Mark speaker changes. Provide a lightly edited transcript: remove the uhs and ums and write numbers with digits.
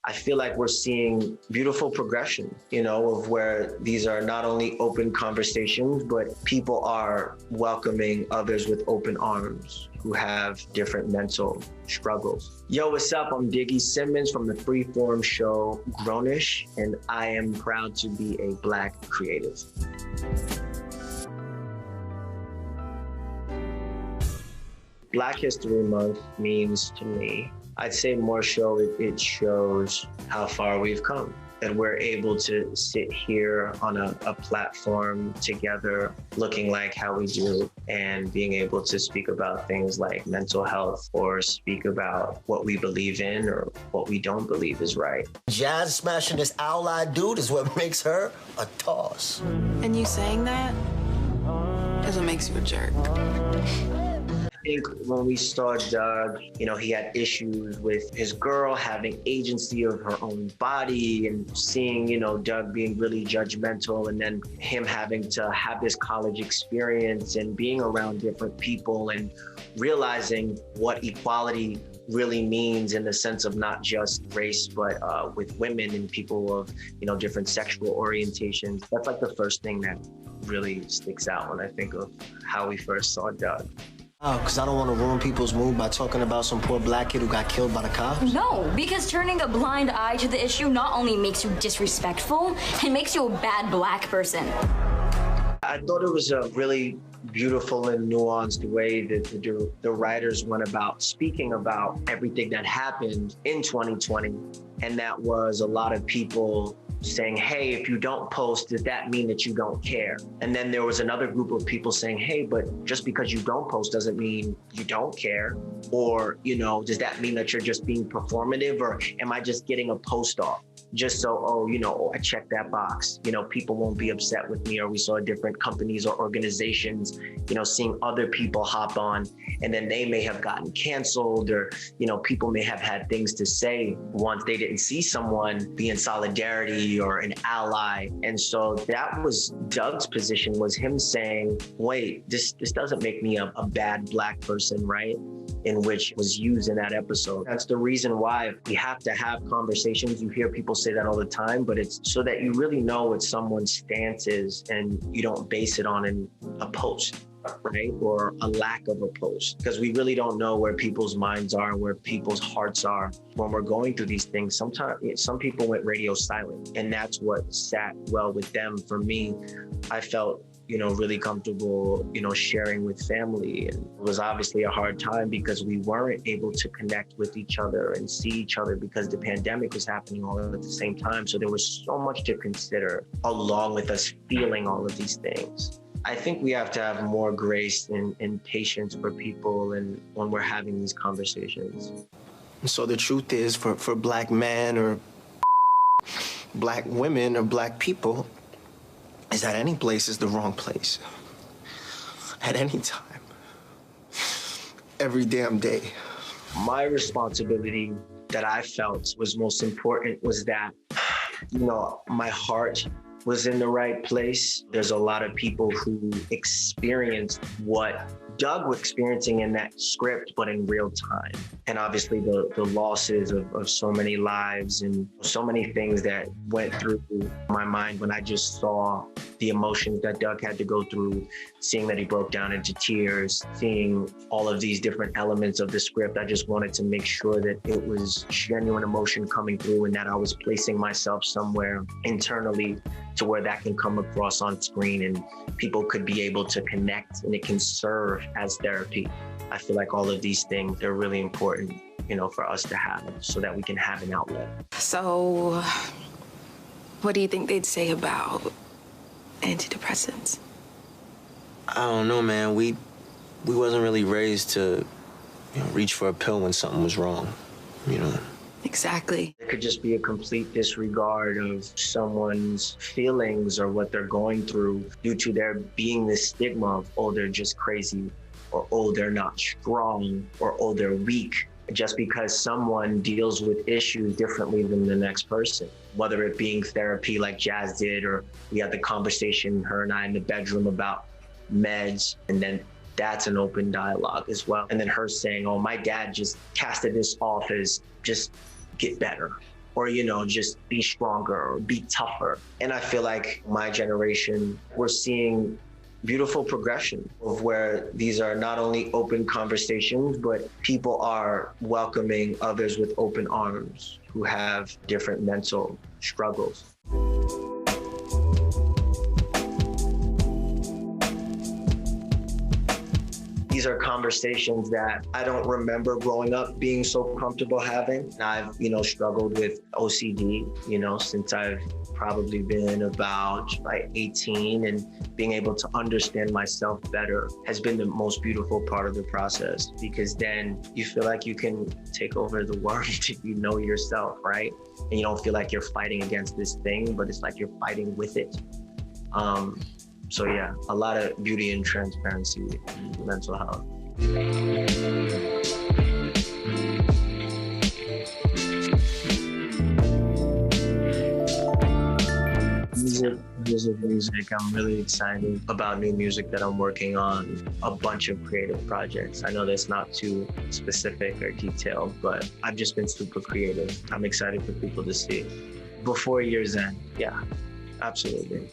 Speaker 1: I feel like we're seeing beautiful progression, of where these are not only open conversations, but people are welcoming others with open arms who have different mental struggles. Yo, what's up? I'm Diggy Simmons from the freeform show Grownish, and I am proud to be a Black creative. Black History Month means to me, I'd say more so it shows how far we've come. That we're able to sit here on a platform together looking like how we do and being able to speak about things like mental health or speak about what we believe in or what we don't believe is right.
Speaker 2: Jazz smashing this owl-eyed dude is what makes her a toss.
Speaker 3: And you saying that is what makes you a jerk.
Speaker 1: I think when we saw Doug, he had issues with his girl having agency of her own body and seeing, Doug being really judgmental and then him having to have this college experience and being around different people and realizing what equality really means in the sense of not just race, but with women and people of, different sexual orientations. That's like the first thing that really sticks out when I think of how we first saw Doug.
Speaker 2: Oh, because I don't want to ruin people's mood by talking about some poor Black kid who got killed by the cops?
Speaker 4: No, because turning a blind eye to the issue not only makes you disrespectful, it makes you a bad Black person.
Speaker 1: I thought it was a really beautiful and nuanced way that the writers went about speaking about everything that happened in 2020. And that was a lot of people saying, hey, if you don't post, does that mean that you don't care? And then there was another group of people saying, hey, but just because you don't post doesn't mean you don't care. Or, does that mean that you're just being performative, or am I just getting a post off? Just so, I checked that box. People won't be upset with me. Or we saw different companies or organizations, seeing other people hop on and then they may have gotten canceled, or, people may have had things to say once they didn't see someone be in solidarity or an ally. And so that was Doug's position, was him saying, wait, this doesn't make me a bad Black person, right? In which was used in that episode. That's the reason why we have to have conversations. You hear people say that all the time, but it's so that you really know what someone's stance is and you don't base it on a post, right? Or a lack of a post, because we really don't know where people's minds are and where people's hearts are when we're going through these things. Sometimes some people went radio silent, and that's what sat well with them. For me, I felt really comfortable, sharing with family. And it was obviously a hard time because we weren't able to connect with each other and see each other because the pandemic was happening all at the same time. So there was so much to consider along with us feeling all of these things. I think we have to have more grace and patience for people and when we're having these conversations.
Speaker 2: So the truth is, for Black men or Black women or Black people, is that any place is the wrong place. At any time. Every damn day.
Speaker 1: My responsibility that I felt was most important was that, my heart was in the right place. There's a lot of people who experienced what Doug was experiencing in that script, but in real time. And obviously the losses of so many lives and so many things that went through my mind when I just saw the emotions that Doug had to go through, seeing that he broke down into tears, seeing all of these different elements of the script. I just wanted to make sure that it was genuine emotion coming through and that I was placing myself somewhere internally to where that can come across on screen and people could be able to connect and it can serve as therapy. I feel like all of these things, they're really important, for us to have so that we can have an outlet.
Speaker 3: So, what do you think they'd say about antidepressants?
Speaker 5: I don't know, man. We wasn't really raised to, reach for a pill when something was wrong,
Speaker 3: Exactly.
Speaker 1: It could just be a complete disregard of someone's feelings or what they're going through due to there being this stigma of, oh, they're just crazy, or, oh, they're not strong, or, oh, they're weak. Just because someone deals with issues differently than the next person, whether it being therapy like Jazz did, or we had the conversation, her and I in the bedroom about meds, and then that's an open dialogue as well. And then her saying, oh, my dad just casted this off as just get better. or, just be stronger or be tougher. And I feel like my generation, we're seeing beautiful progression of where these are not only open conversations, but people are welcoming others with open arms who have different mental struggles. These are conversations that I don't remember growing up being so comfortable having. I've, struggled with OCD, since I've probably been about 18, and being able to understand myself better has been the most beautiful part of the process, because then you feel like you can take over the world if you know yourself, right? And you don't feel like you're fighting against this thing, but it's like you're fighting with it. So yeah, a lot of beauty and transparency in mental health. Music. I'm really excited about new music that I'm working on, a bunch of creative projects. I know that's not too specific or detailed, but I've just been super creative. I'm excited for people to see. Before year's end, yeah, absolutely.